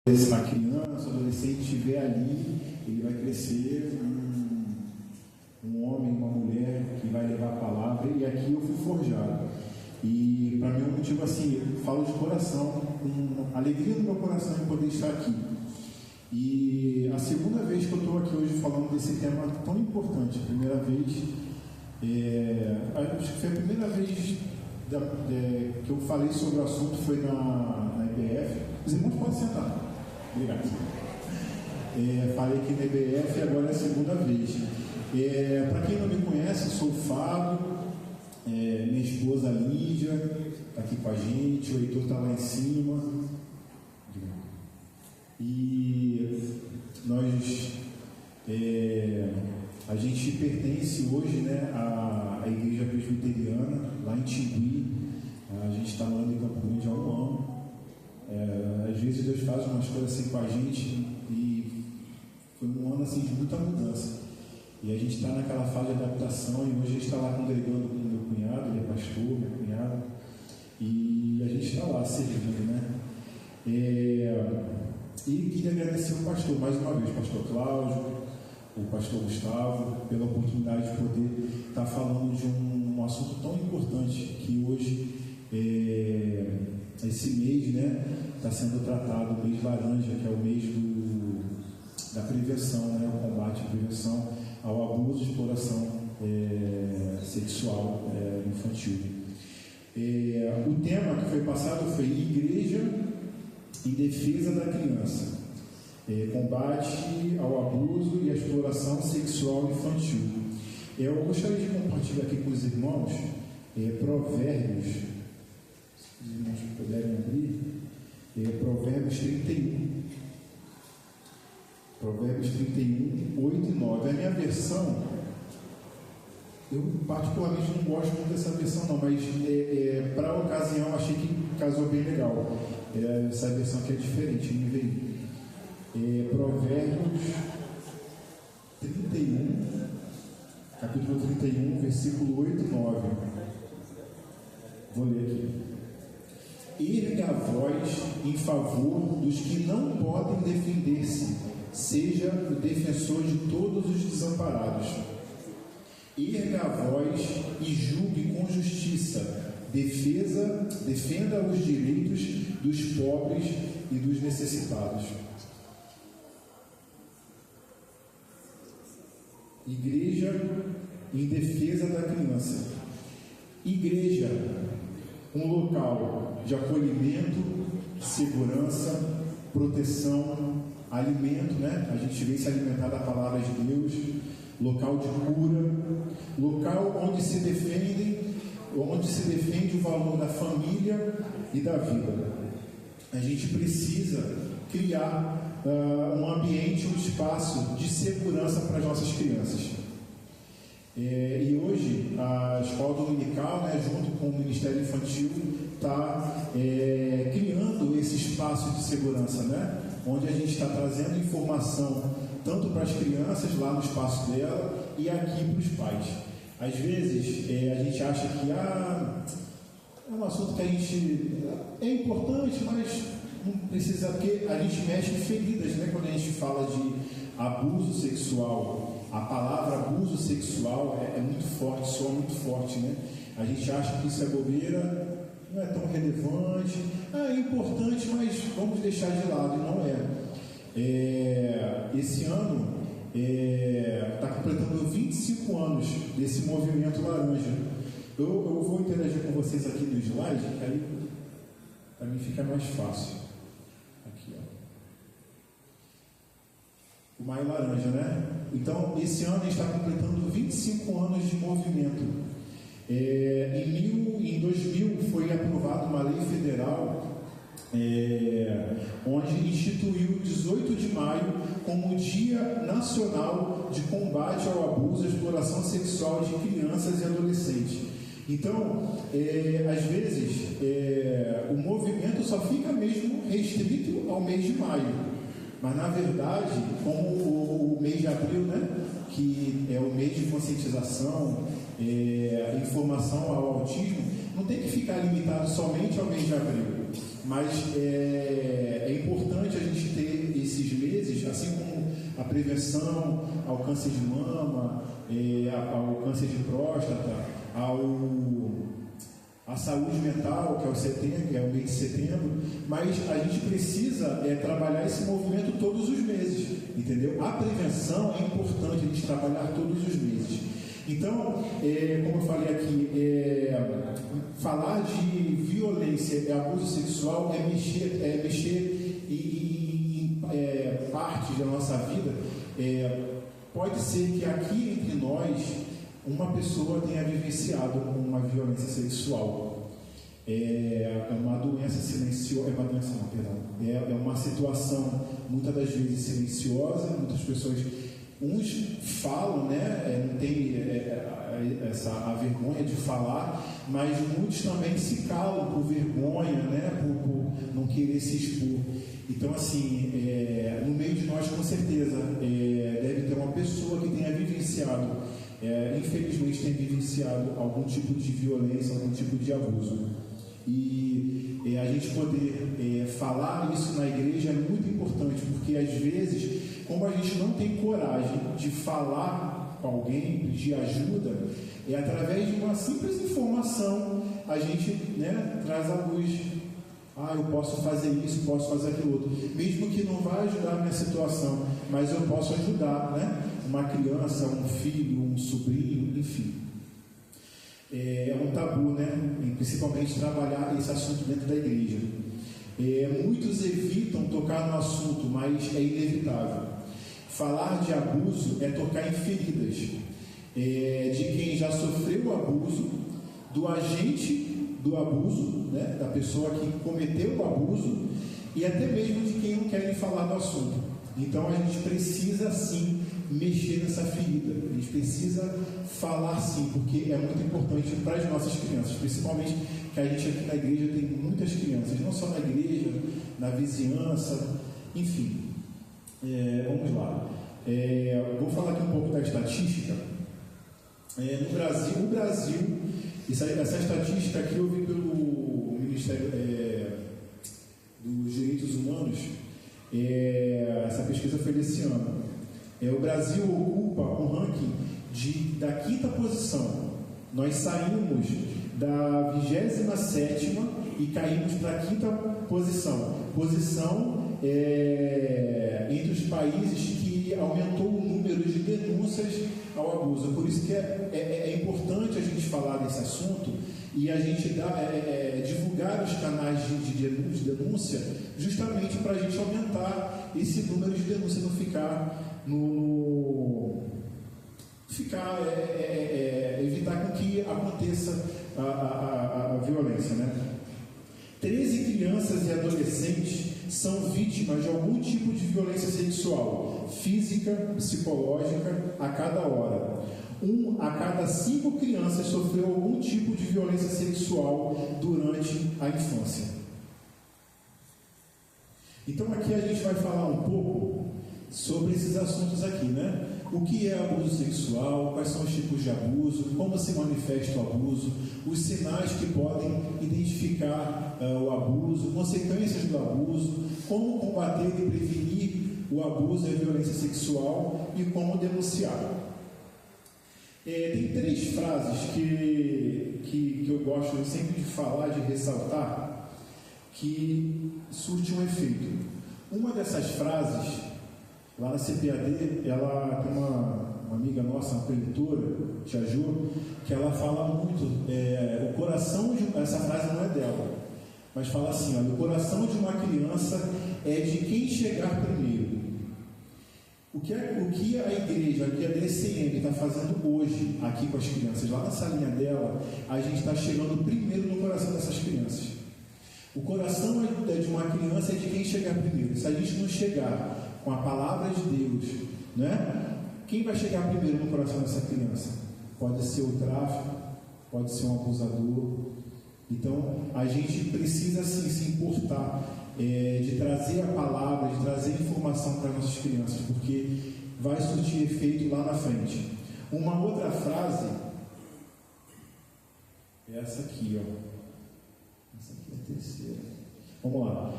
uma criança, adolescente estiver ali, ele vai crescer um homem, uma mulher que vai levar a palavra, e aqui eu fui forjado. E para mim é um motivo assim, eu falo de coração, com alegria no meu coração em poder estar aqui. E a segunda vez que eu estou aqui hoje falando desse tema tão importante, a primeira vez, acho que foi a primeira vez que eu falei sobre o assunto, foi na IBF. Os irmãos podem sentar. Obrigado. Falei aqui na IBF e agora é a segunda vez. Para quem não me conhece, sou o Fábio, minha esposa Lídia está aqui com a gente, o Heitor está lá em cima. E nós, a gente pertence hoje, né, à Igreja Presbiteriana, lá em Tingui. A gente está morando em Campo Grande há um ano. Às vezes Deus faz umas coisas assim com a gente e foi um ano assim de muita mudança. E a gente está naquela fase de adaptação e hoje a gente está lá congregando com o meu cunhado, ele é pastor, minha cunhada, e a gente está lá servindo, né? E queria agradecer ao pastor, mais uma vez, o pastor Cláudio, o pastor Gustavo, pela oportunidade de poder estar falando de um assunto tão importante que hoje, esse mês, né, está sendo tratado, o mês laranja, que é o mês da prevenção, né, o combate à prevenção ao abuso e exploração sexual infantil. O tema que foi passado foi Igreja em Defesa da Criança, combate ao abuso e à exploração sexual infantil. Eu gostaria de compartilhar aqui com os irmãos Provérbios, se os irmãos puderem abrir, Provérbios 31. Provérbios 31, 8 e 9. A minha versão, eu particularmente não gosto muito dessa versão não, mas para a ocasião achei que casou bem legal. Essa versão aqui é diferente, me veio. Provérbios 31, capítulo 31, versículo 8 e 9. Vou ler aqui. Erga a voz em favor dos que não podem defender-se, seja o defensor de todos os desamparados. Erga a voz e julgue com justiça, defenda os direitos dos pobres e dos necessitados. Igreja em defesa da criança. Igreja, um local de acolhimento, segurança, proteção, alimento, né? A gente vem se alimentar da palavra de Deus, local de cura, local onde se defende o valor da família e da vida. A gente precisa criar um ambiente, um espaço de segurança para as nossas crianças. E hoje a Escola Dominical, né, junto com o Ministério Infantil, está criando esse espaço de segurança, né, onde a gente está trazendo informação tanto para as crianças lá no espaço dela e aqui para os pais. Às vezes a gente acha que é um assunto que a gente é importante, mas não precisa, porque a gente mexe em feridas, né, quando a gente fala de abuso sexual. A palavra abuso sexual é muito forte, soa muito forte, né? A gente acha que isso é bobeira, não é tão relevante, é importante, mas vamos deixar de lado, e não é. Esse ano está completando 25 anos desse movimento laranja. Eu vou interagir com vocês aqui no slide, que aí para mim fica mais fácil. Aqui, ó. O Maio Laranja, né? Então, esse ano a gente está completando 25 anos de movimento. Em 2000 foi aprovada uma lei federal onde instituiu 18 de maio como Dia Nacional de Combate ao Abuso e Exploração Sexual de Crianças e Adolescentes. Então, às vezes, o movimento só fica mesmo restrito ao mês de maio. Mas, na verdade, como o mês de abril, né, que é o mês de conscientização, informação ao autismo, não tem que ficar limitado somente ao mês de abril. Mas é importante a gente ter prevenção ao câncer de mama, ao câncer de próstata, a saúde mental, que é o mês de setembro, mas a gente precisa trabalhar esse movimento todos os meses, entendeu? A prevenção é importante a gente trabalhar todos os meses. Então, como eu falei aqui, falar de violência e abuso sexual é mexer em parte da nossa vida. Pode ser que aqui entre nós uma pessoa tenha vivenciado uma violência sexual. É uma doença silenciosa, é uma situação muitas das vezes silenciosa. Muitas pessoas, uns falam, né, não tem a vergonha de falar, mas muitos também se calam por vergonha, né, por não querer se expor. Então, assim, no meio de nós, com certeza, deve ter uma pessoa que tenha vivenciado, infelizmente, tenha vivenciado algum tipo de violência, algum tipo de abuso. E a gente poder falar isso na igreja é muito importante, porque às vezes, como a gente não tem coragem de falar com alguém, pedir ajuda, através de uma simples informação, a gente, né, traz à luz. Eu posso fazer isso, posso fazer aquilo outro, mesmo que não vai ajudar a minha situação, mas eu posso ajudar, né? Uma criança, um filho, um sobrinho, enfim. É um tabu, né? E principalmente trabalhar esse assunto dentro da igreja. Muitos evitam tocar no assunto, mas é inevitável. Falar de abuso é tocar em feridas, de quem já sofreu o abuso, do agente do abuso, né, da pessoa que cometeu o abuso, e até mesmo de quem não quer falar do assunto. Então a gente precisa sim mexer nessa ferida, a gente precisa falar sim, porque é muito importante para as nossas crianças, principalmente que a gente aqui na igreja tem muitas crianças, não só na igreja, na vizinhança, enfim. Vamos lá. Vou falar aqui um pouco da estatística. No Brasil, essa estatística aqui eu vi pelo Ministério dos Direitos Humanos. Essa pesquisa foi desse ano. O Brasil ocupa um ranking da 5ª posição. Nós saímos da 27ª e caímos para a 5ª posição. Entre os países que aumentou o número de denúncias ao abuso. Por isso que é importante a gente falar desse assunto e a gente divulgar os canais de denúncia, justamente para a gente aumentar esse número de denúncia, não evitar com que aconteça a violência, né? 13 crianças e adolescentes são vítimas de algum tipo de violência sexual, física, psicológica, a cada hora. 1 a cada 5 crianças sofreu algum tipo de violência sexual durante a infância. Então aqui a gente vai falar um pouco sobre esses assuntos aqui, né? O que é abuso sexual, quais são os tipos de abuso, como se manifesta o abuso, os sinais que podem identificar o abuso, consequências do abuso, como combater e prevenir o abuso e a violência sexual e como denunciar. Tem 3 frases que eu gosto sempre de falar, de ressaltar, que surtem um efeito. Uma dessas frases, lá na CPAD, ela tem uma amiga nossa, uma preletora, Tia Jo, que ela fala muito, o coração essa frase não é dela, mas fala assim, o coração de uma criança é de quem chegar primeiro. O que a igreja, o que a DCM está fazendo hoje aqui com as crianças, lá na salinha dela, a gente está chegando primeiro no coração dessas crianças. O coração de uma criança é de quem chegar primeiro. Se a gente não chegar com a palavra de Deus, né? Quem vai chegar primeiro no coração dessa criança? Pode ser o tráfico, pode ser um abusador. Então, a gente precisa sim se importar de trazer a palavra, de trazer informação para as nossas crianças, porque vai surtir efeito lá na frente. Uma outra frase é essa aqui, essa aqui é a terceira. Vamos lá.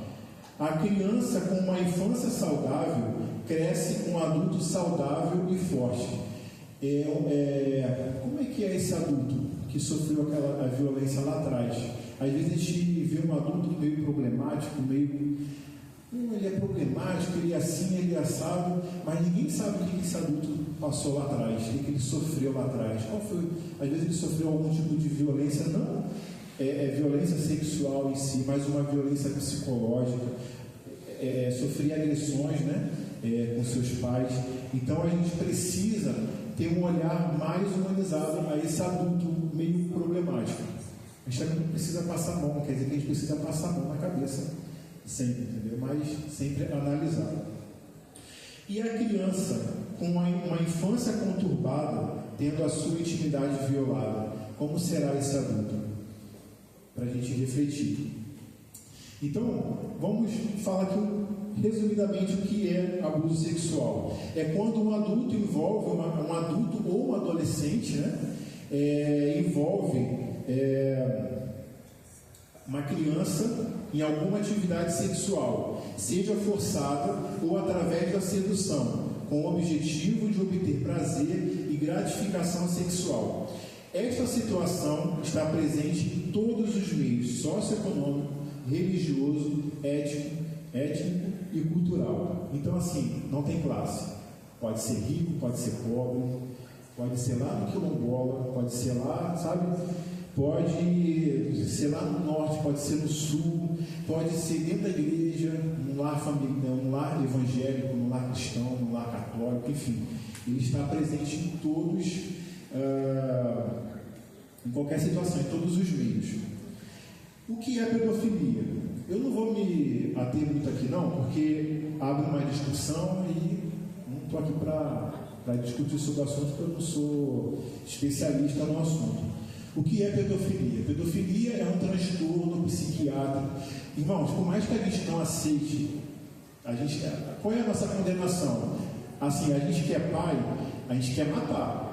A criança com uma infância saudável cresce um adulto saudável e forte. Como é que é esse adulto que sofreu a violência lá atrás? Às vezes a gente vê um adulto meio problemático, ele é problemático, ele é assim, ele é assado, mas ninguém sabe o que esse adulto passou lá atrás, o que ele sofreu lá atrás. Qual foi? Às vezes ele sofreu algum tipo de violência, não violência sexual em si, mas uma violência psicológica, sofria agressões, né, com seus pais. Então a gente precisa ter um olhar mais humanizado a esse adulto meio problemático. A gente também não precisa passar a mão, não quer dizer que a gente precisa passar a mão na cabeça sempre, entendeu? Mas sempre analisar. E a criança com uma infância conturbada, tendo a sua intimidade violada, como será esse adulto? Para a gente refletir. Então, vamos falar aqui resumidamente o que é abuso sexual. É quando um adulto envolve, um adulto ou um adolescente, né, envolve uma criança em alguma atividade sexual, seja forçada ou através da sedução, com o objetivo de obter prazer e gratificação sexual. Esta situação está presente em todos os meios socioeconômico, religioso, étnico e cultural. Então, assim, não tem classe. Pode ser rico, pode ser pobre, pode ser lá no quilombola, pode ser lá, sabe? Pode ser lá no norte, pode ser no sul, pode ser dentro da igreja, num lar familiar, num lar evangélico, num lar cristão, num lar católico, enfim. Ele está presente em todos, em qualquer situação, em todos os meios. O que é pedofilia? Eu não vou me ater muito aqui não, porque abre uma discussão e não estou aqui para discutir sobre o assunto, porque eu não sou especialista no assunto. O que é pedofilia? Pedofilia é um transtorno psiquiátrico. Irmãos, por mais que a gente não aceite, qual é a nossa condenação? Assim, a gente que é pai, a gente quer matar.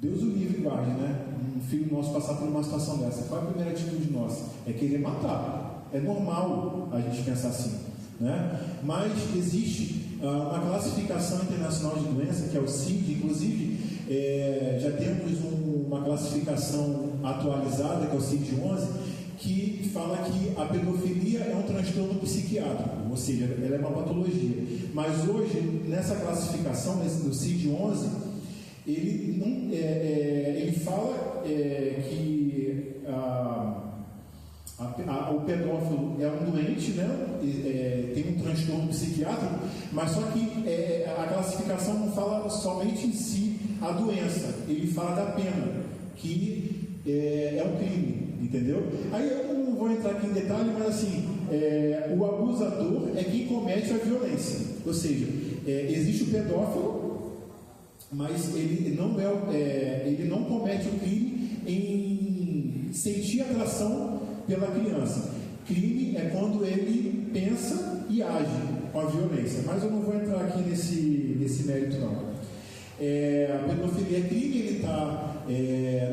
Deus o livre e guarde, né? Um filho nosso passar por uma situação dessa. Qual é a primeira atitude nossa? É querer matar. É normal a gente pensar assim, né? Mas existe uma classificação internacional de doença, que é o CID, inclusive já temos uma classificação atualizada, que é o CID-11, que fala que a pedofilia é um transtorno psiquiátrico, ou seja, ela é uma patologia. Mas hoje, nessa classificação, do CID-11, ele fala que o pedófilo é um doente, né? Tem um transtorno psiquiátrico, mas só que a classificação não fala somente em si a doença, ele fala da pena, que é um crime, entendeu? Aí eu não vou entrar aqui em detalhe, mas assim, o abusador é quem comete a violência, ou seja, existe o pedófilo, mas ele não comete o crime em sentir atração pela criança. Crime é quando ele pensa e age com a violência, mas eu não vou entrar aqui nesse mérito não. A pedofilia é crime, ele está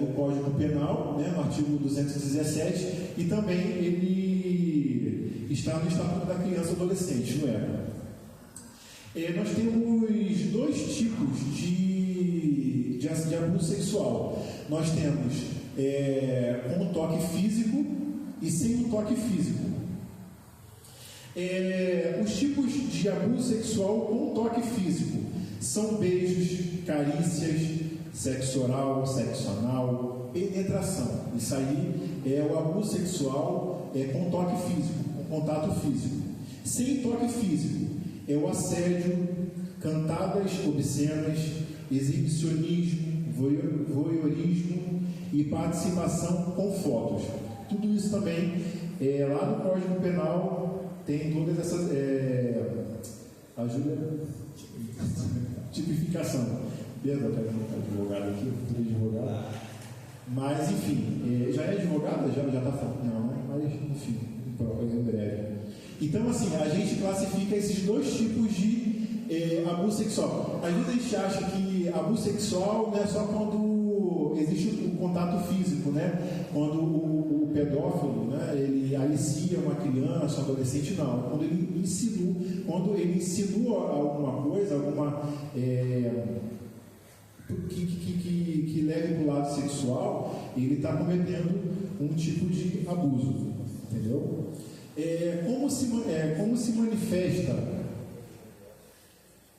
no Código Penal, né, no artigo 217, e também ele está no Estatuto da Criança e Adolescente, no ECA. Nós temos dois tipos de abuso sexual. Nós temos com o toque físico e sem o toque físico. Os tipos de abuso sexual com toque físico são beijos, carícias, sexo oral, sexo anal, penetração. Isso aí é o abuso sexual com toque físico, com contato físico. Sem toque físico é o assédio, cantadas obscenas, exibicionismo, voyeurismo e participação com fotos. Tudo isso também, lá no Código Penal, tem todas essas... tipificação. Pedro, eu quero advogado aqui, eu fui advogado. Mas, enfim, já é advogado? Já está falando? Não, né? Mas, enfim, em breve. Então, assim, a gente classifica esses dois tipos de abuso sexual. Às vezes a gente acha que abuso sexual não é só quando existe o contato físico, né? Quando o pedófilo, né, ele alicia uma criança, um adolescente, não. Quando ele insinua alguma coisa, que leve para o lado sexual, ele está cometendo um tipo de abuso, entendeu? Como se manifesta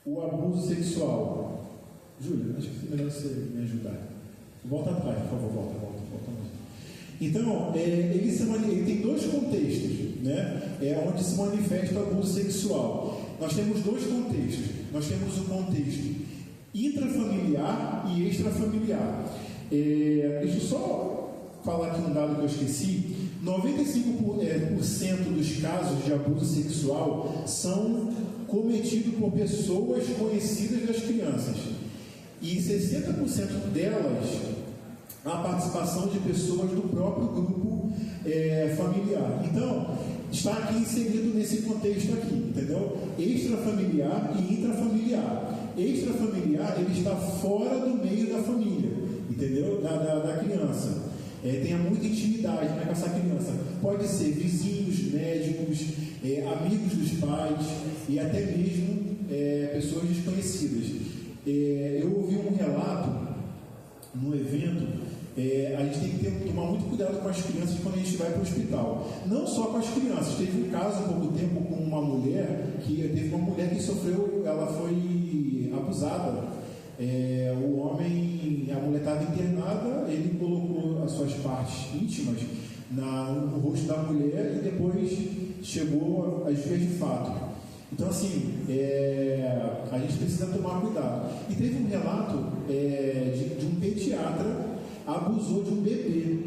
o abuso sexual? Júlia, acho que é melhor você me ajudar. Volta atrás, por favor, volta mais. Então, ele tem dois contextos, né? Onde se manifesta o abuso sexual. Nós temos dois contextos. Nós temos o contexto intrafamiliar e extrafamiliar. Deixa eu só falar aqui um dado que eu esqueci. 95% dos casos de abuso sexual são cometidos por pessoas conhecidas das crianças. E 60% delas, a participação de pessoas do próprio grupo familiar. Então, está aqui inserido nesse contexto aqui, entendeu? Extrafamiliar e intrafamiliar. Extrafamiliar, ele está fora do meio da família, entendeu? Da criança. Tenha muita intimidade, né, com essa criança. Pode ser vizinhos, médicos, amigos dos pais e até mesmo pessoas desconhecidas. Eu ouvi um relato no evento. A gente tem que tomar muito cuidado com as crianças quando a gente vai para o hospital. Não só com as crianças. Teve um caso há pouco tempo com uma mulher que sofreu, ela foi abusada. A mulher estava internada, ele colocou as suas partes íntimas no rosto da mulher e depois chegou às vias de fato. Então, assim, a gente precisa tomar cuidado. E teve um relato de um pediatra abusou de um bebê.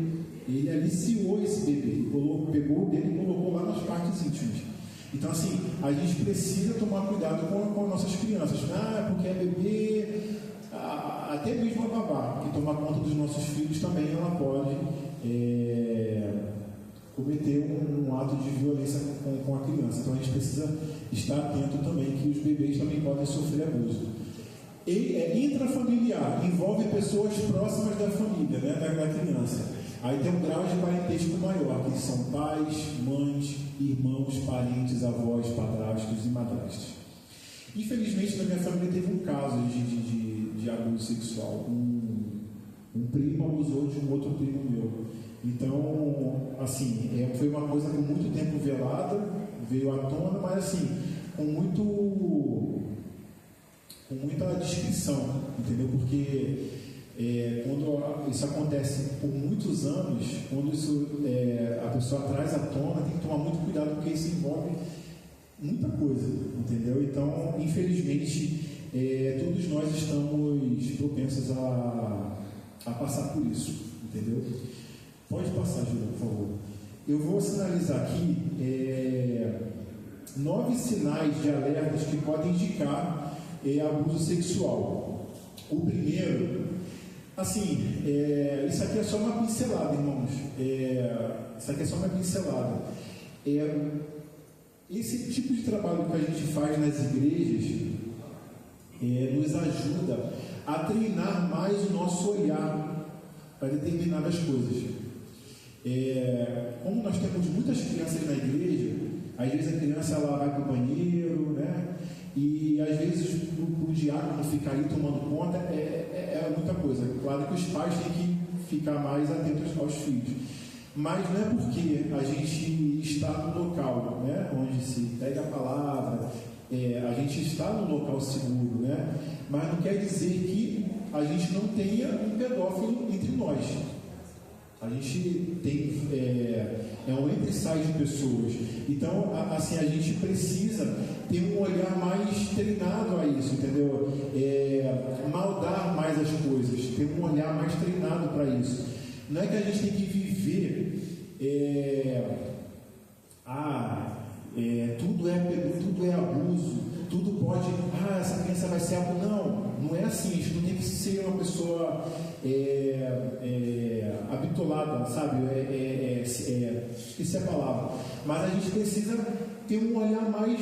Ele aliciou esse bebê, pegou o bebê e colocou lá nas partes íntimas. Então, assim, a gente precisa tomar cuidado com as nossas crianças. Porque é bebê, até mesmo a babá, que toma conta dos nossos filhos também, ela pode cometer um ato de violência com a criança. Então, a gente precisa estar atento também que os bebês também podem sofrer abuso. Intrafamiliar envolve pessoas próximas da família, né, da criança. Aí tem um grau de parentesco maior, que são pais, mães, irmãos, parentes, avós, padrastos e madrastas. Infelizmente, na minha família teve um caso de abuso sexual. Um primo abusou de um outro primo meu. Então, assim, foi uma coisa por muito tempo velada, veio à tona, mas assim, com muita descrição, entendeu? Porque quando isso acontece por muitos anos, quando a pessoa traz à tona, tem que tomar muito cuidado, porque isso envolve muita coisa, entendeu? Então, infelizmente, todos nós estamos propensos a passar por isso, entendeu? Pode passar, Júlia, por favor. Eu vou sinalizar aqui 9 sinais de alertas que podem indicar abuso sexual. O primeiro, assim, isso aqui é só uma pincelada, irmãos. Isso aqui é só uma pincelada. Esse tipo de trabalho que a gente faz nas igrejas nos ajuda a treinar mais o nosso olhar para determinadas coisas. Como nós temos muitas crianças na igreja, às vezes a criança ela vai para o banheiro, né? E às vezes o diácono ficar ali tomando conta é muita coisa. Claro que os pais têm que ficar mais atentos aos filhos, mas não é porque a gente está no local, né, onde se pega a palavra, a gente está no local seguro, né? Mas não quer dizer que a gente não tenha um pedófilo entre nós. A gente tem um entre e sai de pessoas. Então, assim, a gente precisa ter um olhar mais treinado a isso, entendeu? Maldar mais as coisas, ter um olhar mais treinado para isso. Não é que a gente tem que viver tudo é abuso, tudo pode, essa criança vai ser abuso. Não é assim. A gente não tem que ser uma pessoa habitolada, sabe? Esqueci a palavra. Mas a gente precisa ter um olhar mais,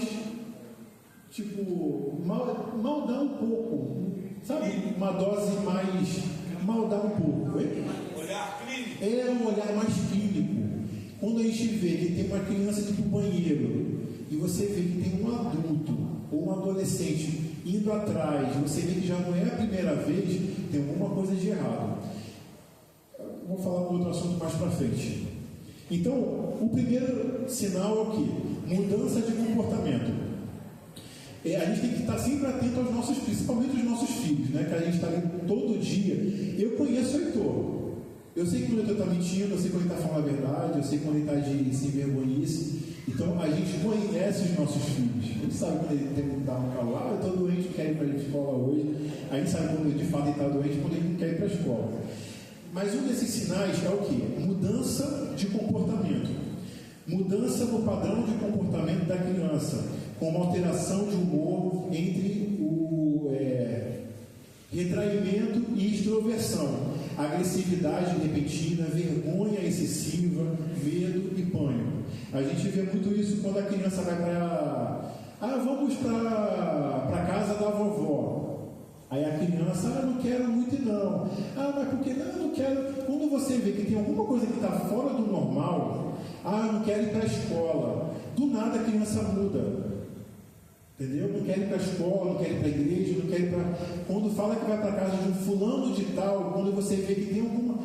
maldar um pouco, sabe? Uma dose maldar um pouco. Olhar clínico. É um olhar mais clínico. Quando a gente vê que tem uma criança indo para o banheiro e você vê que tem um adulto ou um adolescente indo atrás, você vê que já não é a primeira vez, tem alguma coisa de errado. Vou falar um outro assunto mais para frente. Então, o primeiro sinal é o quê? Mudança de comportamento. A gente tem que estar sempre atento aos nossos, principalmente aos nossos filhos, né? Que a gente está lendo todo dia. Eu conheço o Heitor. Eu sei que quando ele está mentindo, eu sei quando ele está falando a verdade, eu sei quando ele está de sem vergonhice. Então a gente conhece os nossos filhos. A gente sabe quando ele tem que dar um calor, eu estou doente, quero ir para a escola hoje. A gente sabe quando de fato ele está doente, quando ele não quer ir para a escola. Mas um desses sinais é o quê? Mudança de comportamento. Mudança no padrão de comportamento da criança, com uma alteração de humor entre o retraimento e extroversão. Agressividade repentina, vergonha excessiva, medo e pânico. A gente vê muito isso quando a criança vai vamos para casa da vovó. Aí a criança, não quero muito não. Mas por que não quero? Quando você vê que tem alguma coisa que está fora do normal, não quero ir para a escola. Do nada a criança muda. Entendeu? Não quer ir para a escola, não quer ir para a igreja, não quer ir para... Quando fala que vai para a casa de um fulano de tal, quando você vê que tem alguma...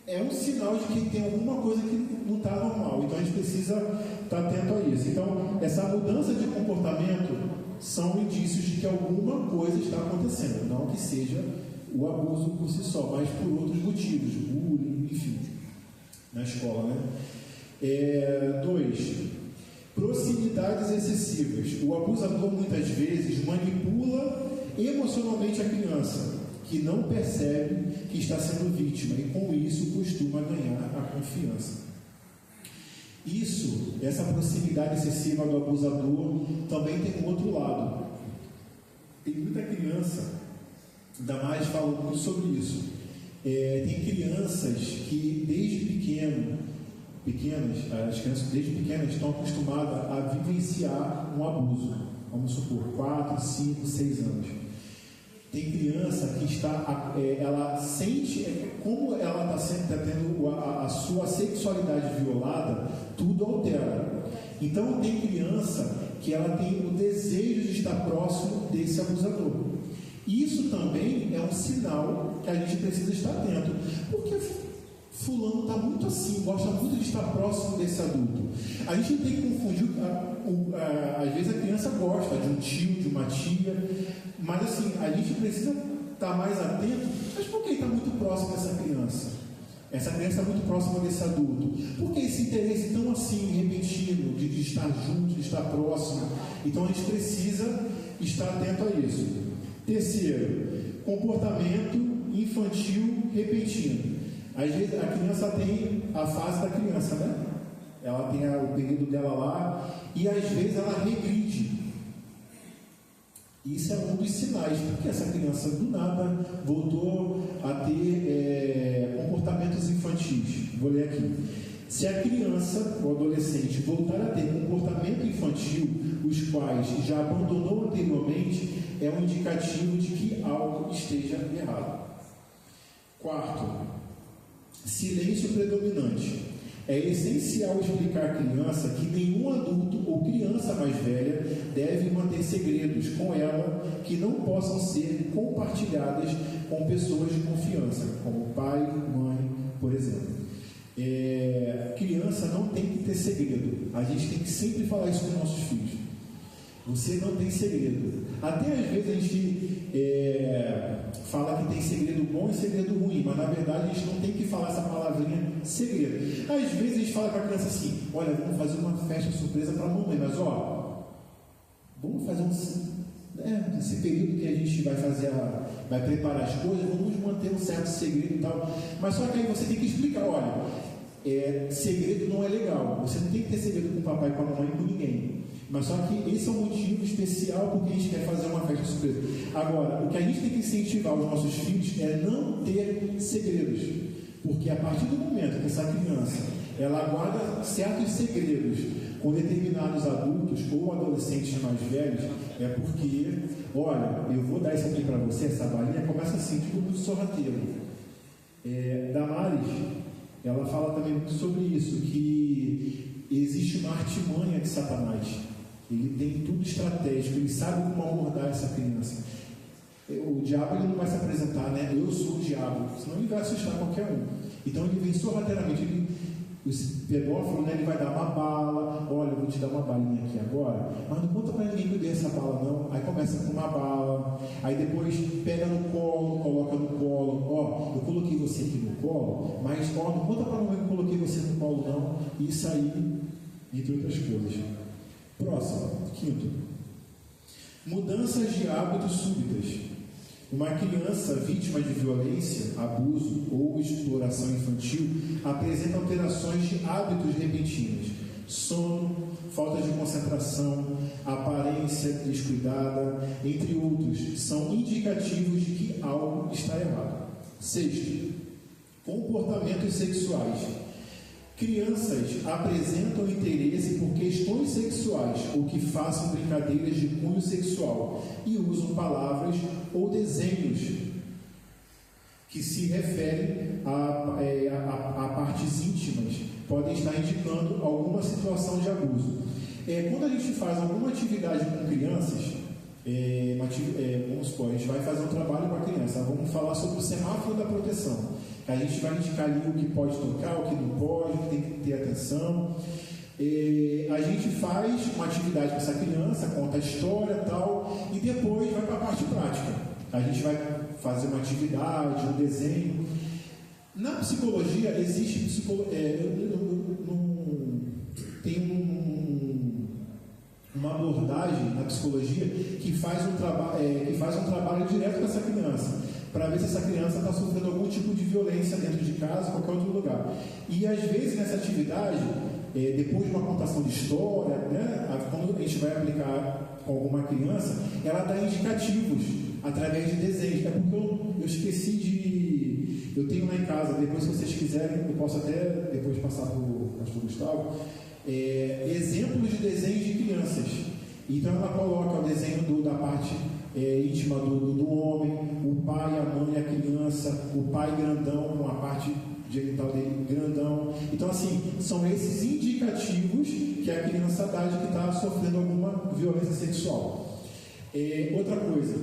É um sinal de que tem alguma coisa que não está normal. Então a gente precisa estar atento a isso. Então, essa mudança de comportamento são indícios de que alguma coisa está acontecendo. Não que seja o abuso por si só, mas por outros motivos, bullying, enfim, na escola, né? 2. Proximidades excessivas. O abusador muitas vezes manipula emocionalmente a criança, que não percebe que está sendo vítima e com isso costuma ganhar a confiança. Essa proximidade excessiva do abusador também tem um outro lado. Tem muita criança, ainda mais falam muito sobre isso. Tem crianças que desde as crianças desde pequenas estão acostumadas a vivenciar um abuso, vamos supor, 4, 5, 6 anos. Tem criança que ela sente, como ela está tendo a sua sexualidade violada, tudo altera. Então tem criança que ela tem o desejo de estar próximo desse abusador. Isso também é um sinal que a gente precisa estar atento, porque fulano está muito assim, gosta muito de estar próximo desse adulto. A gente tem que confundir, às vezes a criança gosta de um tio, de uma tia, mas assim, a gente precisa estar mais atento. Mas por que está muito próximo dessa criança? Essa criança está muito próxima desse adulto. Por que esse interesse tão assim, repentino, de estar junto, de estar próximo? Então a gente precisa estar atento a isso. Terceiro, comportamento infantil repentino. Às vezes a criança tem a fase da criança, né? Ela tem o período dela lá e às vezes ela regride. Isso é um dos sinais, porque essa criança do nada voltou a ter comportamentos infantis. Vou ler aqui. Se a criança ou adolescente voltar a ter comportamento infantil, os quais já abandonou anteriormente, é um indicativo de que algo esteja errado. Quarto, silêncio predominante. É essencial explicar à criança que nenhum adulto ou criança mais velha deve manter segredos com ela que não possam ser compartilhadas com pessoas de confiança, como pai, mãe, por exemplo. Criança não tem que ter segredo. A gente tem que sempre falar isso com nossos filhos. Você não tem segredo. Até às vezes a gente fala que tem segredo bom e segredo ruim, mas na verdade a gente não tem que falar essa palavrinha segredo. Às vezes a gente fala para a criança assim: olha, vamos fazer uma festa surpresa para a mamãe, mas vamos fazer esse período que a gente vai fazer, vai preparar as coisas, vamos manter um certo segredo e tal. Mas só que aí você tem que explicar: olha, segredo não é legal, você não tem que ter segredo com o papai, com a mamãe, com ninguém. Mas só que esse é um motivo especial porque a gente quer fazer uma festa surpresa. Agora, o que a gente tem que incentivar os nossos filhos é não ter segredos. Porque a partir do momento que essa criança ela guarda certos segredos com determinados adultos ou adolescentes mais velhos, é porque, olha, eu vou dar isso aqui para você, essa balinha, começa assim, tipo do sorrateiro. Damares, ela fala também muito sobre isso, que existe uma artimanha de Satanás. Ele tem tudo estratégico, ele sabe como abordar essa criança. O diabo ele não vai se apresentar, né? Eu sou o diabo, senão ele vai assustar qualquer um. Então ele vem sorrateiramente, o pedófilo, né, ele vai dar uma bala. Olha, eu vou te dar uma balinha aqui agora, mas não conta para ninguém que eu dei essa bala não. Aí começa com uma bala, aí depois pega no colo, coloca no colo. Ó, eu coloquei você aqui no colo, mas ó, não conta para ninguém que eu coloquei você no colo não. Isso aí, entre outras coisas. Próximo, quinto, mudanças de hábitos súbitas. Uma criança vítima de violência, abuso ou exploração infantil apresenta alterações de hábitos repentinos, sono, falta de concentração, aparência descuidada, entre outros, são indicativos de que algo está errado. Sexto, comportamentos sexuais. Crianças apresentam interesse por questões sexuais ou que façam brincadeiras de cunho sexual e usam palavras ou desenhos que se referem a partes íntimas, podem estar indicando alguma situação de abuso. Quando a gente faz alguma atividade com crianças, vamos supor, a gente vai fazer um trabalho com a criança, vamos falar sobre o semáforo da proteção. A gente vai indicar ali o que pode tocar, o que não pode, o que tem que ter atenção. A gente faz uma atividade com essa criança, conta a história e tal, e depois vai para a parte prática. A gente vai fazer uma atividade, um desenho. Na psicologia, existe uma abordagem na psicologia que faz um trabalho direto com essa criança, para ver se essa criança está sofrendo algum tipo de violência dentro de casa, qualquer outro lugar. E às vezes nessa atividade, depois de uma contação de história, né, quando a gente vai aplicar com alguma criança, ela dá indicativos através de desenhos. É porque eu esqueci de... Eu tenho lá em casa, depois se vocês quiserem, eu posso até depois passar para o pastor Gustavo, exemplos de desenhos de crianças. Então ela coloca o desenho da parte íntima do homem, o pai, a mãe, a criança, o pai grandão com a parte genital dele grandão. Então assim, são esses indicativos que a criança dá de que está sofrendo alguma violência sexual. Outra coisa,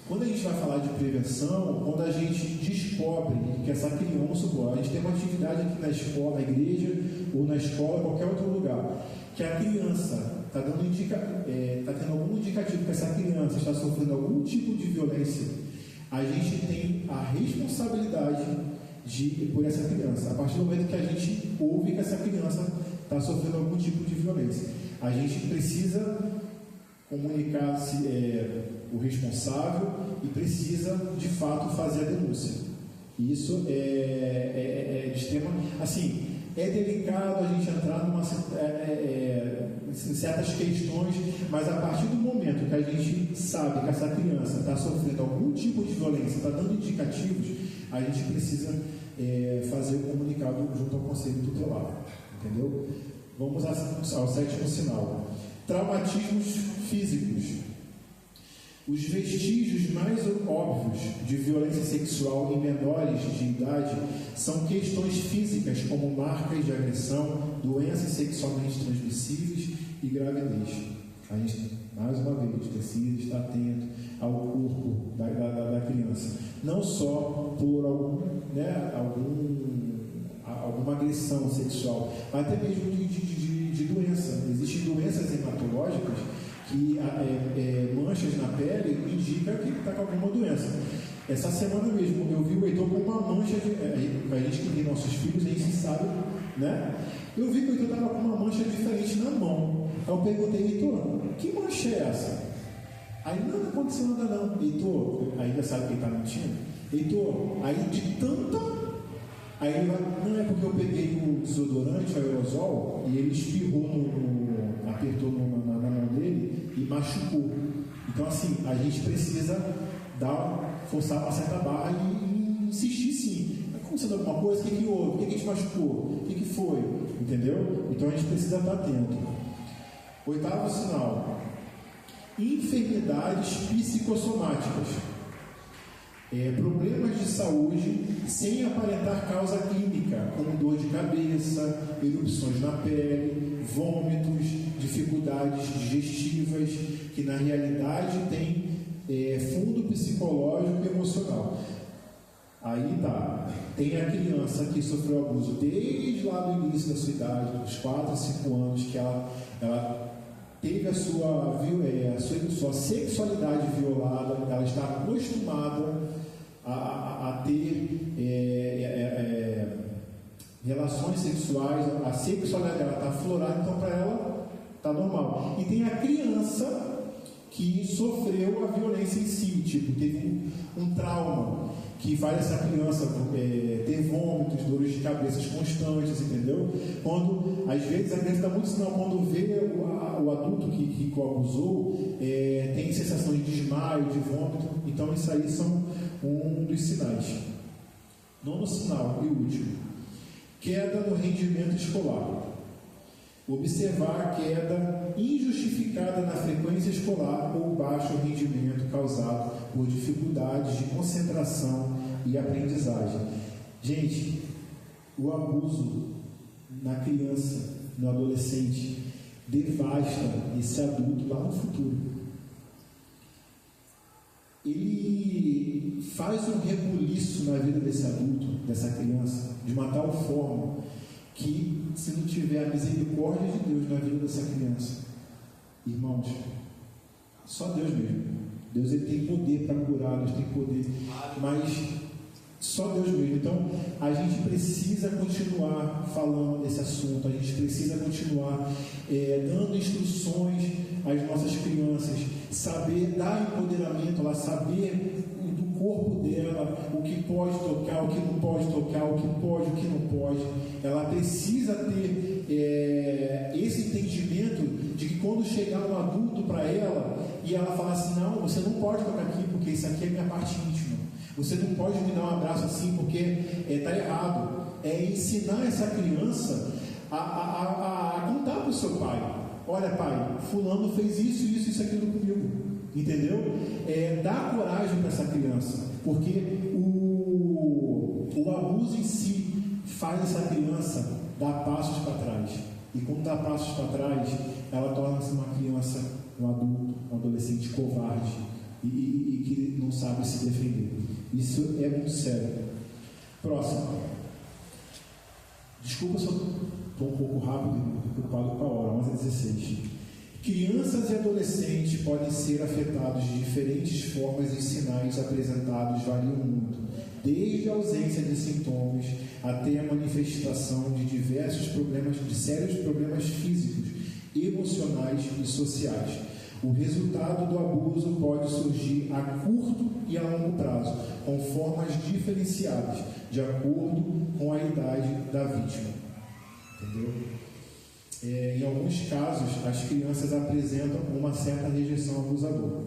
quando a gente vai falar de prevenção, quando a gente descobre que essa criança, vamos supor, a gente tem uma atividade aqui na escola, na igreja, ou na escola, qualquer outro lugar, que a criança está tendo algum indicativo que essa criança está sofrendo algum tipo de violência, a gente tem a responsabilidade por essa criança. A partir do momento que a gente ouve que essa criança está sofrendo algum tipo de violência, a gente precisa comunicar o responsável e precisa, de fato, fazer a denúncia. Isso é de extrema... Assim, é delicado a gente entrar em certas questões, mas a partir do momento que a gente sabe que essa criança está sofrendo algum tipo de violência, está dando indicativos, a gente precisa fazer o comunicado junto ao conselho tutelar. Entendeu? Vamos ao sétimo sinal. Traumatismos físicos. Os vestígios mais óbvios de violência sexual em menores de idade são questões físicas, como marcas de agressão, doenças sexualmente transmissíveis e gravidez. A gente, mais uma vez, precisa estar atento ao corpo da criança, não só por alguma agressão sexual, mas até mesmo de doença. Existem doenças hematológicas que manchas na pele indicam que está com alguma doença. Essa semana mesmo eu vi o Heitor com uma mancha a gente que tem nossos filhos, a gente sabe, né? Eu vi que o Heitor estava com uma mancha diferente na mão. Aí eu perguntei, Heitor, que mancha é essa? Aí não aconteceu nada não. Heitor, aí já sabe quem está mentindo. Heitor, aí de tanta... Aí ele vai, não é porque eu peguei o desodorante, o aerosol, e ele espirrou apertou na mão dele e machucou. Então assim, a gente precisa forçar uma certa barra e insistir sim. Aconteceu alguma coisa? O que houve? O que a gente machucou? O que foi? Entendeu? Então a gente precisa estar atento. Oitavo sinal. Enfermidades psicossomáticas. problemas de saúde sem aparentar causa clínica, como dor de cabeça, erupções na pele, vômitos, dificuldades digestivas, que na realidade tem fundo psicológico e emocional. Aí tá, tem a criança que sofreu abuso desde lá do início da sua idade, dos 4 a 5 anos, que ela teve a sua sexualidade violada, ela está acostumada a ter relações sexuais, a sexualidade dela está aflorada, então para ela está normal. E tem a criança que sofreu a violência em si, tipo, teve um trauma que faz essa criança ter vômitos, dores de cabeça constantes, entendeu? Quando, às vezes, a criança dá muito sinal, quando vê o adulto que o abusou, tem sensação de desmaio, de vômito. Então, isso aí são um dos sinais. Nono sinal e último: queda no rendimento escolar. Observar a queda injustificada na frequência escolar ou baixo rendimento causado por dificuldades de concentração e aprendizagem. Gente, o abuso na criança, no adolescente, devasta esse adulto lá no futuro. Ele faz um rebuliço na vida desse adulto, dessa criança, de uma tal forma que, se não tiver a misericórdia de Deus na vida dessa criança, irmãos, só Deus mesmo. Deus, ele tem poder para curar, Deus tem poder, mas só Deus mesmo. Então, a gente precisa continuar falando desse assunto, a gente precisa continuar dando instruções às nossas crianças, saber dar empoderamento, ela saber do corpo dela, o que pode tocar, o que não pode tocar, o que pode, o que não pode. Ela precisa ter esse entendimento de que quando chegar um adulto para ela e ela falar assim: não, você não pode tocar aqui porque isso aqui é minha parte íntima, você não pode me dar um abraço assim porque está errado. É ensinar essa criança a contar para o seu pai: olha, pai, fulano fez isso, aquilo comigo, entendeu? Dar coragem para essa criança, porque o abuso em si faz essa criança dar passos para trás, e quando dá passos para trás, ela torna-se uma criança, um adulto, um adolescente covarde e que não sabe se defender. Isso é muito sério. Próximo. Desculpa se eu estou um pouco rápido e preocupado com a hora, 11h16. Crianças e adolescentes podem ser afetados de diferentes formas e os sinais apresentados variam muito, desde a ausência de sintomas até a manifestação de diversos problemas, de sérios problemas físicos, emocionais e sociais. O resultado do abuso pode surgir a curto e a longo prazo, com formas diferenciadas, de acordo com a idade da vítima. Entendeu? Em alguns casos, as crianças apresentam uma certa rejeição ao abusador.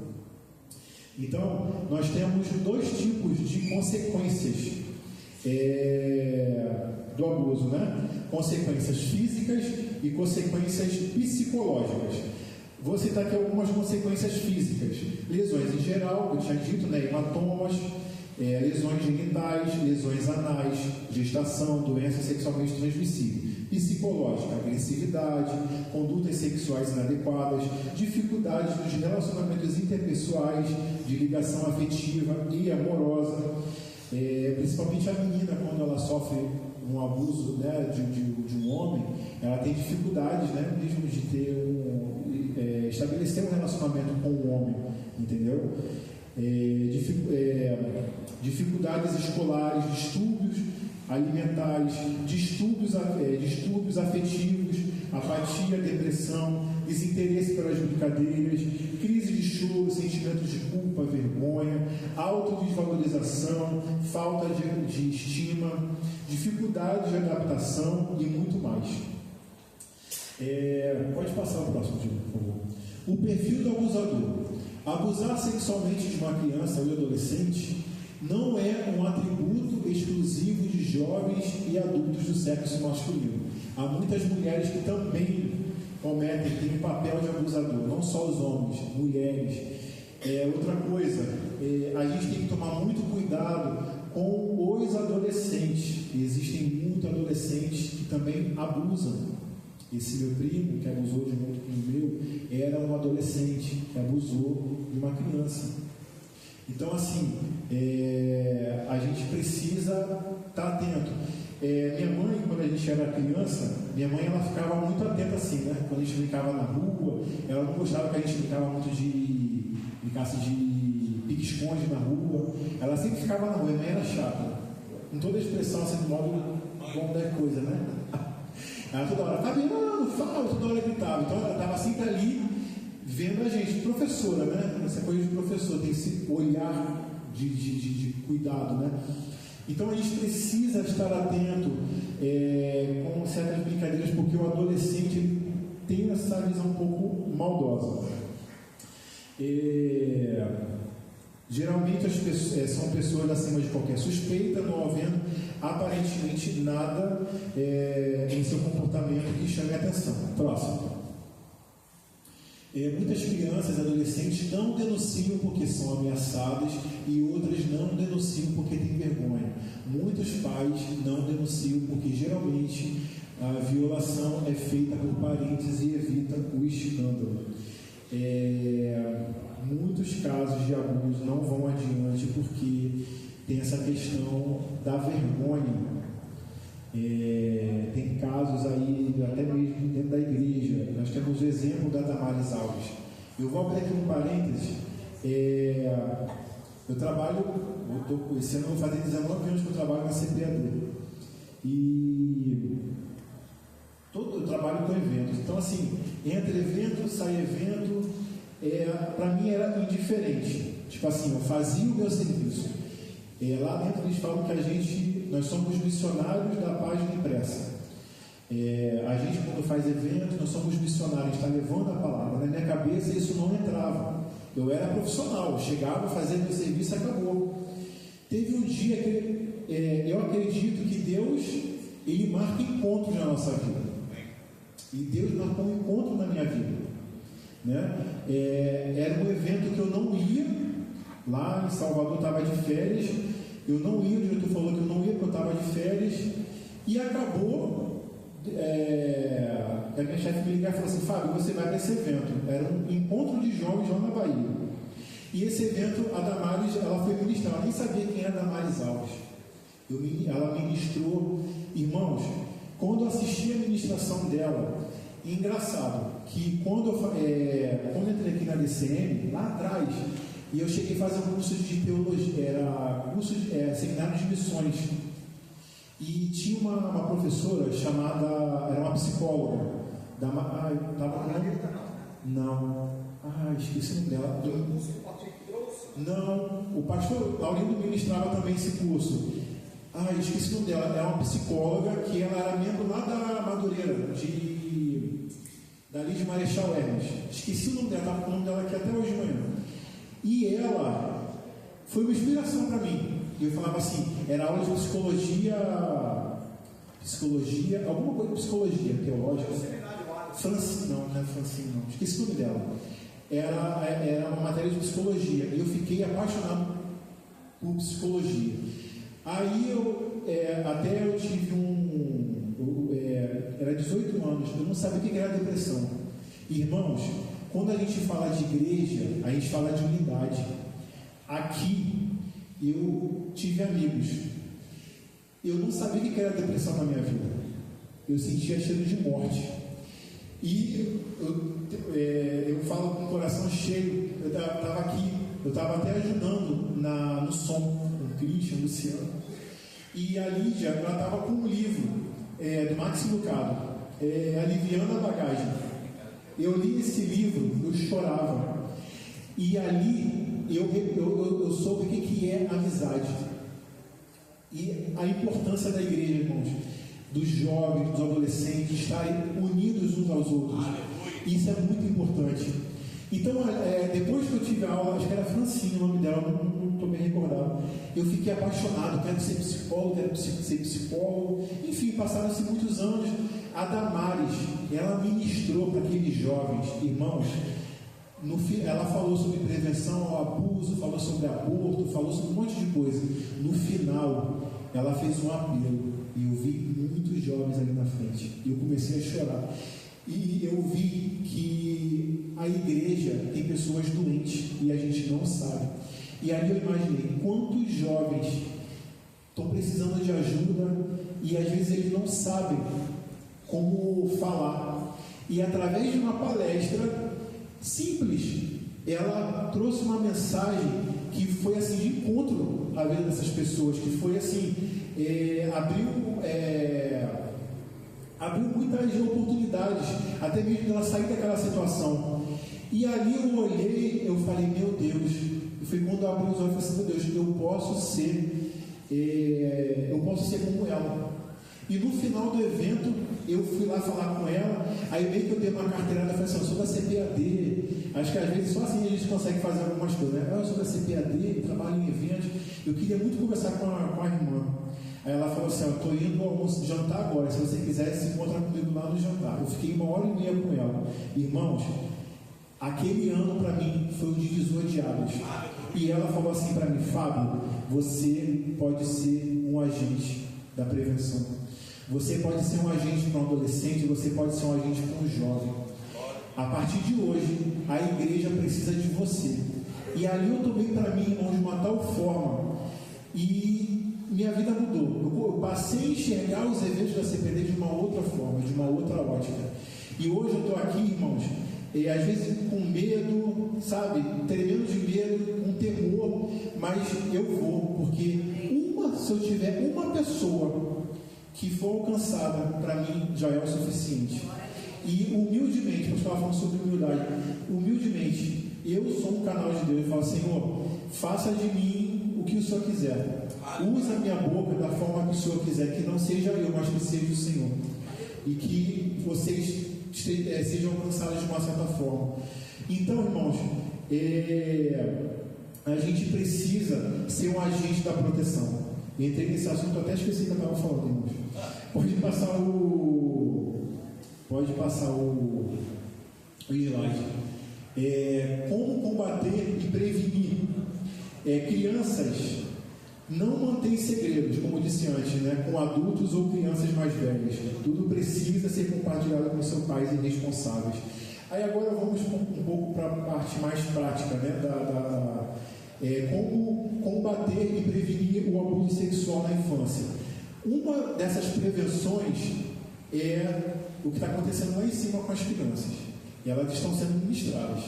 Então, nós temos 2 tipos de consequências do abuso, né? Consequências físicas e consequências psicológicas. Vou citar aqui algumas consequências físicas: lesões em geral, eu tinha dito, né? Hematomas, lesões genitais, lesões anais, gestação, doença sexualmente transmissível. Psicológica: agressividade, condutas sexuais inadequadas, dificuldades nos relacionamentos interpessoais, de ligação afetiva e amorosa. Principalmente a menina, quando ela sofre um abuso, né, de um homem, ela tem dificuldades, né, mesmo de ter estabelecer um relacionamento com o homem, entendeu? Dificuldades escolares, distúrbios alimentares, distúrbios afetivos, apatia, depressão, desinteresse pelas brincadeiras, crise de choro, sentimentos de culpa, vergonha, autodesvalorização, falta de estima, dificuldades de adaptação e muito mais. Pode passar o próximo, por favor. O perfil do abusador. Abusar sexualmente de uma criança ou adolescente não é um atributo exclusivo de jovens e adultos do sexo masculino. Há muitas mulheres que também têm um papel de abusador, não só os homens, mulheres. Outra coisa, a gente tem que tomar muito cuidado com os adolescentes. Existem muitos adolescentes que também abusam. Esse meu primo, que abusou de um outro primo meu, era um adolescente que abusou de uma criança. Então, assim, a gente precisa estar atento. Minha mãe, quando a gente era criança, minha mãe ela ficava muito atenta assim, né? Quando a gente brincava na rua, ela não gostava que a gente brincava muito brincasse de pique-esconde na rua. Ela sempre ficava na rua, minha mãe era chata. Com toda a expressão assim, do modo bom da coisa, né? Ela toda hora, Fabiano, fala, toda hora gritava. Então ela estava sempre ali vendo a gente, professora, né? Essa coisa de professor, tem esse olhar de cuidado, né? Então a gente precisa estar atento com certas brincadeiras, porque o adolescente ele tem essa visão um pouco maldosa. Geralmente as pessoas, são pessoas acima de qualquer suspeita, não havendo aparentemente nada em seu comportamento que chame a atenção. Próximo. Muitas crianças e adolescentes não denunciam porque são ameaçadas e outras não denunciam porque têm vergonha. Muitos pais não denunciam porque geralmente a violação é feita por parentes e evita o escândalo. Muitos casos de abuso não vão adiante porque tem essa questão da vergonha. Tem casos aí, até mesmo dentro da igreja. Nós temos o exemplo da Damares Alves. Eu vou abrir aqui um parênteses. Eu trabalho, esse ano eu vou fazer 19 anos que eu trabalho na CPAD. E eu trabalho com eventos. Então, assim, entra evento, sai evento. Para mim era indiferente. Tipo assim, eu fazia o meu serviço. Lá dentro eles falam que nós somos missionários da página impressa. A gente, quando faz evento, nós somos missionários, está levando a palavra. Na minha cabeça isso não entrava. Eu era profissional, eu chegava, fazia meu serviço e acabou. Teve um dia que eu acredito que Deus ele marca encontros na nossa vida. E Deus marcou um encontro na minha vida. Né? Era um evento que eu não ia. Lá em Salvador eu estava de férias. Eu não ia, o diretor falou que eu não ia porque eu estava de férias. E acabou. A minha chefe me ligou e falou assim: Fábio, você vai para esse evento. Era um encontro de jovens lá na Bahia. E esse evento, a Damares, ela foi ministrar. Ela nem sabia quem era a Damares Alves. Ela ministrou. Irmãos, quando eu assisti a ministração dela, engraçado que quando eu entrei aqui na DCM, lá atrás, e eu cheguei a fazer um curso de teologia, era seminário de missões. E tinha uma professora chamada, era uma psicóloga. Não. Esqueci o nome dela. Não, o pastor Laurindo ministrava também esse curso. Esqueci o nome dela. Era uma psicóloga que ela era membro lá da Madureira, dali de Marechal Hermes. Esqueci o nome dela, estava com o nome dela aqui até hoje de manhã. E ela foi uma inspiração para mim. Eu falava assim, era aula de psicologia, alguma coisa de psicologia teológica. Francine, não é Francine, não. Esqueci o nome dela. Era uma matéria de psicologia. E eu fiquei apaixonado por psicologia. Aí até eu tive era 18 anos, eu não sabia o que era depressão. Irmãos, quando a gente fala de igreja, a gente fala de unidade. Aqui, eu tive amigos. Eu não sabia o que era depressão na minha vida. Eu sentia cheiro de morte. E eu falo com o coração cheio. Eu estava aqui, eu estava até ajudando no som, com o Christian, o Luciano. E a Lídia, ela estava com um livro do Max Lucado, Aliviando a Bagagem. Eu li esse livro, eu chorava. E ali eu soube o que é amizade. E a importância da igreja, irmãos, dos jovens, dos adolescentes, estarem unidos uns aos outros. Isso é muito importante. Então, depois que eu tive a aula, acho que era Francine o nome dela, não estou bem recordado, eu fiquei apaixonado, quero ser psicólogo, enfim, passaram-se muitos anos. A Damares, ela ministrou para aqueles jovens, irmãos, ela falou sobre prevenção ao abuso, falou sobre aborto, falou sobre um monte de coisa. No final, ela fez um apelo, e eu vi muitos jovens ali na frente, e eu comecei a chorar. E eu vi que a igreja tem pessoas doentes, e a gente não sabe. E aí eu imaginei quantos jovens estão precisando de ajuda, e às vezes eles não sabem como falar. E através de uma palestra simples, ela trouxe uma mensagem que foi assim de encontro à vida dessas pessoas, que foi assim, abriu muitas oportunidades, até mesmo de ela sair daquela situação. E ali eu olhei, eu falei, meu Deus, e foi quando eu abri os olhos e falei assim, meu Deus, eu posso ser como ela. E no final do evento, eu fui lá falar com ela, aí meio que eu dei uma carteirada, eu falei assim, eu sou da CPAD, acho que às vezes só assim a gente consegue fazer algumas coisas, né? Eu sou da CPAD, trabalho em eventos, eu queria muito conversar com a irmã. Aí ela falou assim, eu estou indo ao jantar agora, se você quiser se encontrar comigo lá no jantar. Eu fiquei 1h30 com ela. Irmãos, aquele ano para mim foi um divisor de águas. E ela falou assim para mim, Fábio, você pode ser um agente da prevenção. Você pode ser um agente para um adolescente, você pode ser um agente para um jovem. A partir de hoje, a igreja precisa de você. E ali eu tomei para mim, irmãos, de uma tal forma, e minha vida mudou. Eu passei a enxergar os eventos da CPD de uma outra forma, de uma outra ótica. E hoje eu estou aqui, irmãos, às vezes com medo, sabe, tremendo de medo, com temor, mas eu vou, porque se eu tiver uma pessoa que for alcançada, para mim já é o suficiente. E humildemente, eu estava falando sobre humildade, humildemente, eu sou um canal de Deus e falo, Senhor, faça de mim o que o Senhor quiser. Usa a minha boca da forma que o Senhor quiser, que não seja eu, mas que seja o Senhor. E que vocês sejam alcançados de uma certa forma. Então, irmãos, a gente precisa ser um agente da proteção. Entrei nesse assunto, até esqueci que eu estava falando, irmãos. Pode passar o slide. Como combater e prevenir. Crianças não mantêm segredos, como eu disse antes, né, com adultos ou crianças mais velhas. Tudo precisa ser compartilhado com seus pais e responsáveis. Aí agora vamos um pouco para a parte mais prática, né, como combater e prevenir o abuso sexual na infância. Uma dessas prevenções é o que está acontecendo lá em cima com as crianças. E elas estão sendo ministradas.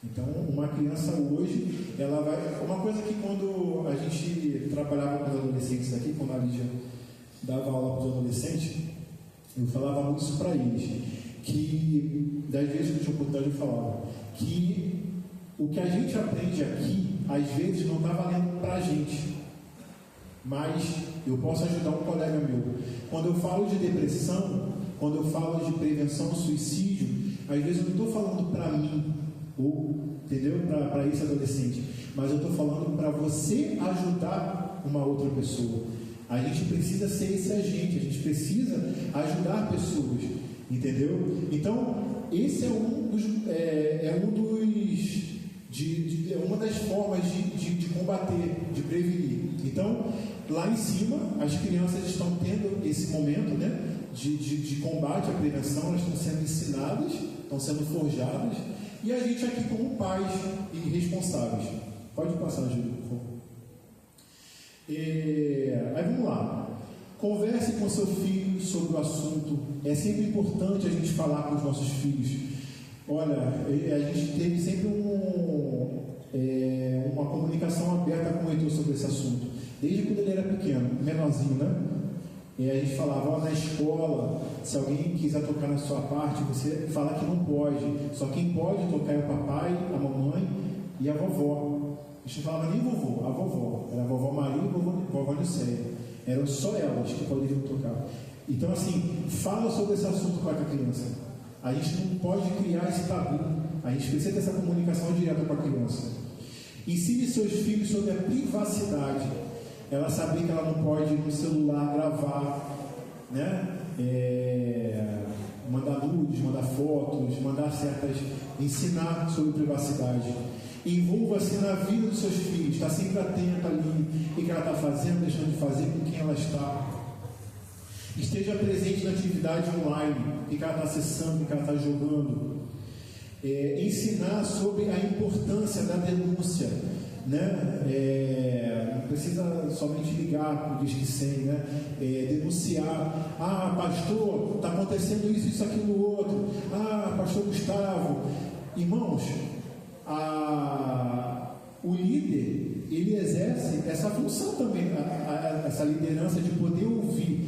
Então, uma criança hoje, ela vai... Uma coisa que quando a gente trabalhava com os adolescentes aqui, quando a Lídia dava aula para os adolescentes, eu falava muito isso para eles, que, das vezes que eu tinha oportunidade, eu falava que o que a gente aprende aqui, às vezes não está valendo para a gente, mas eu posso ajudar um colega meu. Quando eu falo de depressão, quando eu falo de prevenção ao suicídio, às vezes eu não estou falando para mim, entendeu? Para esse adolescente, mas eu estou falando para você ajudar uma outra pessoa. A gente precisa ser esse agente, a gente precisa ajudar pessoas, entendeu? Então, esse é uma das formas de combater, de prevenir. Então, lá em cima, as crianças estão tendo esse momento, né, de combate à prevenção, elas estão sendo ensinadas, estão sendo forjadas, e a gente aqui como pais e responsáveis. Pode passar, Júlio, por favor. Aí vamos lá. Converse com seu filho sobre o assunto. É sempre importante a gente falar com os nossos filhos. Olha, a gente teve sempre uma comunicação aberta com o Heitor sobre esse assunto. Desde quando ele era pequeno, menorzinho, né? E a gente falava, na escola, se alguém quiser tocar na sua parte, você fala que não pode. Só quem pode tocar é o papai, a mamãe e a vovó. A gente não falava nem vovô, a vovó. Era a vovó Maria e a vovó Nicéia. Eram só elas que poderiam tocar. Então, assim, fala sobre esse assunto com a criança. A gente não pode criar esse tabu. A gente precisa ter essa comunicação direta com a criança. Ensine seus filhos sobre a privacidade. Ela saber que ela não pode ir no celular gravar, né? mandar nudes, mandar fotos, mandar ensinar sobre privacidade. Envolva-se na vida dos seus filhos, está sempre atento ali, o que ela está fazendo, deixando de fazer, com quem ela está. Esteja presente na atividade online, o que ela está acessando, o que ela está jogando. Ensinar sobre a importância da denúncia, né? Não precisa somente ligar para o Disque 100, né? Denunciar. Pastor, está acontecendo isso, aquilo, outro. Pastor Gustavo. Irmãos, o líder, ele exerce essa função também, essa liderança de poder ouvir,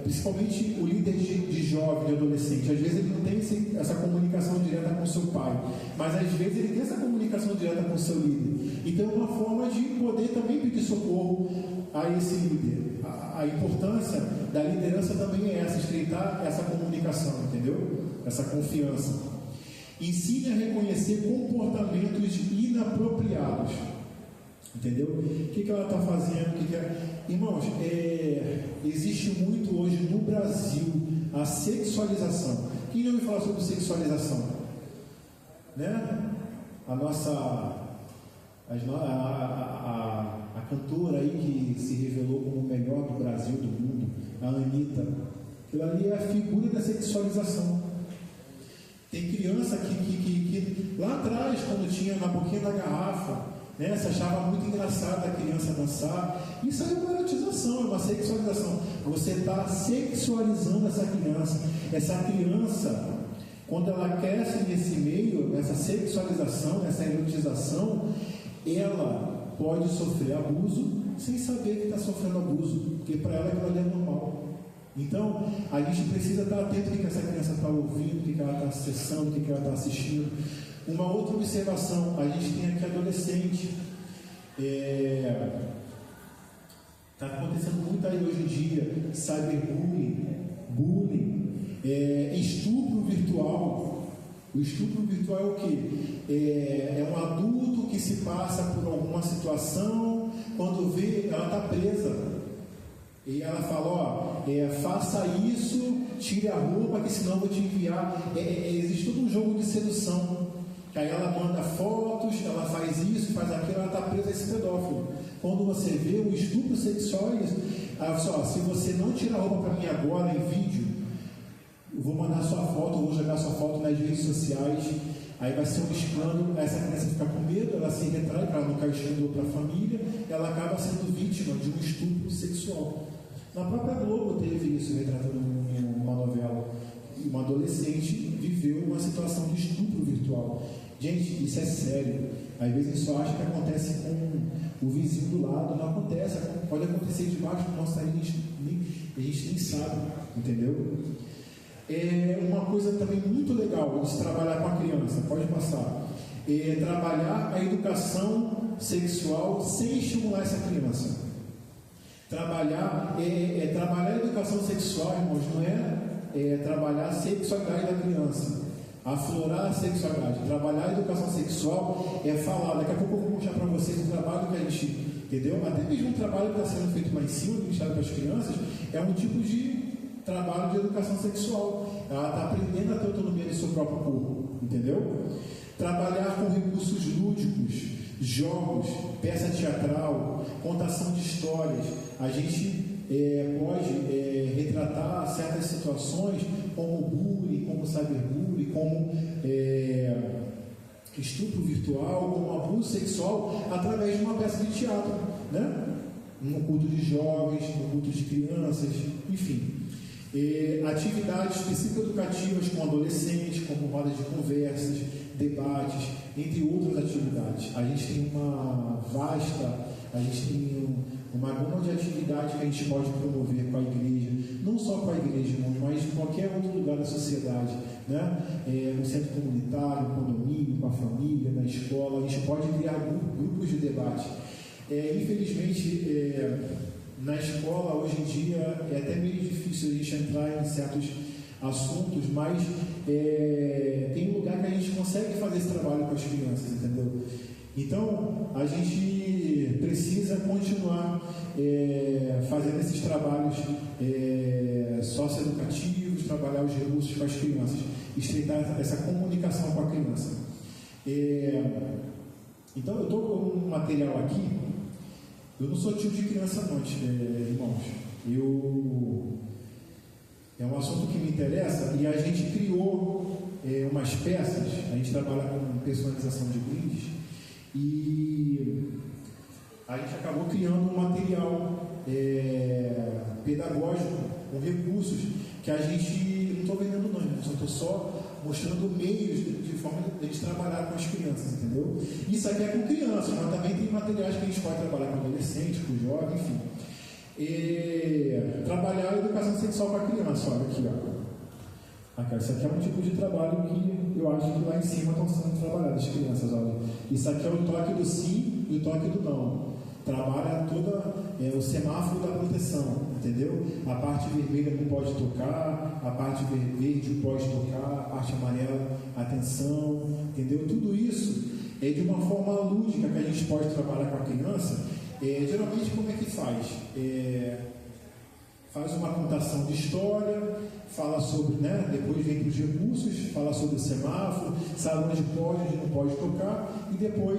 principalmente o líder de jovem, de adolescente. Às vezes ele não tem essa comunicação direta com o seu pai, mas às vezes ele tem essa comunicação direta com o seu líder. Então é uma forma de poder também pedir socorro a esse líder. A importância da liderança também é essa, estreitar essa comunicação, entendeu? Essa confiança. Ensine a reconhecer comportamentos inapropriados. Entendeu? O que ela está fazendo? Irmãos, existe muito hoje no Brasil a sexualização. Quem já ouviu falar sobre sexualização? Né? A cantora aí que se revelou como o melhor do Brasil, do mundo, a Anitta. Aquilo ali é a figura da sexualização. Tem criança que lá atrás, quando tinha na boquinha da garrafa, né, se achava muito engraçada a criança dançar. Isso é uma erotização, é uma sexualização. Você está sexualizando essa criança. Essa criança, quando ela cresce nesse meio, nessa sexualização, nessa erotização, ela pode sofrer abuso sem saber que está sofrendo abuso, porque para ela aquilo ali é normal. Então, a gente precisa estar atento ao que essa criança está ouvindo, o que ela está acessando, o que ela está assistindo. Uma outra observação, a gente tem aqui adolescente. Está acontecendo muito aí hoje em dia, cyberbullying, bullying, estupro virtual. O estupro virtual é o quê? É um adulto que se passa por alguma situação, quando vê, ela está presa. E ela fala, faça isso, tire a roupa, que senão eu vou te enviar. Existe todo um jogo de sedução. Que aí ela manda fotos, ela faz isso, faz aquilo, ela está presa a esse pedófilo. Quando você vê o estupro sexual, se você não tirar a roupa para mim agora em vídeo, eu vou mandar sua foto, eu vou jogar sua foto nas redes sociais, aí vai ser um escândalo, essa criança fica com medo, ela se retrai para não cair escândalo para a família, ela acaba sendo vítima de um estupro sexual. Na própria Globo teve isso retratado numa novela. Uma adolescente viveu uma situação de estupro virtual. Gente, isso é sério. Às vezes a gente só acha que acontece com o vizinho do lado. Não acontece, pode acontecer debaixo do nosso nariz, a gente nem sabe, entendeu? Uma coisa também muito legal de se trabalhar com a criança, pode passar, trabalhar a educação sexual sem estimular essa criança. Trabalhar a educação sexual, irmãos, não é trabalhar a sexualidade da criança, aflorar a sexualidade. Trabalhar a educação sexual é falar. Daqui a pouco eu vou mostrar para vocês o trabalho que a gente, entendeu? Até mesmo um trabalho que está sendo feito lá em cima, ministrado para as crianças, é um tipo de trabalho de educação sexual. Ela está aprendendo a ter autonomia do seu próprio corpo, entendeu? Trabalhar com recursos lúdicos, jogos, peça teatral, contação de histórias. A gente pode retratar certas situações como bullying, como cyberbullying, como estupro virtual, como abuso sexual, através de uma peça de teatro, né? No culto de jovens, no culto de crianças, enfim. Atividades específicas educativas com adolescentes, como rodas de conversas, debates, entre outras atividades. A gente tem uma gama de atividades que a gente pode promover com a igreja, não só com a igreja, mas em qualquer outro lugar da sociedade, né? No centro comunitário, no condomínio, com a família, na escola. A gente pode criar grupos de debate. Infelizmente, na escola, hoje em dia, é até meio difícil a gente entrar em certos assuntos, mas tem um lugar que a gente consegue fazer esse trabalho com as crianças, entendeu? Então, a gente precisa continuar fazendo esses trabalhos socioeducativos, trabalhar os recursos com as crianças, estreitar essa comunicação com a criança. Então, eu estou com um material aqui. Eu não sou tio de criança, não, irmãos. É um assunto que me interessa e a gente criou umas peças. A gente trabalha com personalização de brindes e a gente acabou criando um material pedagógico com recursos que a gente não estou vendendo, não, eu estou só mostrando meios de forma de a gente trabalhar com as crianças, entendeu? Isso aqui é com crianças, mas também tem materiais que a gente pode trabalhar com adolescentes, com jovens, enfim. Trabalhar a educação sexual para a criança, olha aqui, ó. Aqui, isso aqui é um tipo de trabalho que eu acho que lá em cima estão sendo trabalhadas as crianças, olha. Isso aqui é o toque do sim e o toque do não. Trabalha toda o semáforo da proteção, entendeu? A parte vermelha não pode tocar, a parte verde pode tocar, a parte amarela, atenção, entendeu? Tudo isso é de uma forma lúdica que a gente pode trabalhar com a criança. Geralmente, como é que faz? Faz uma contação de história, fala sobre, depois vem para os recursos, fala sobre o semáforo, sabe onde pode, onde não pode tocar, e depois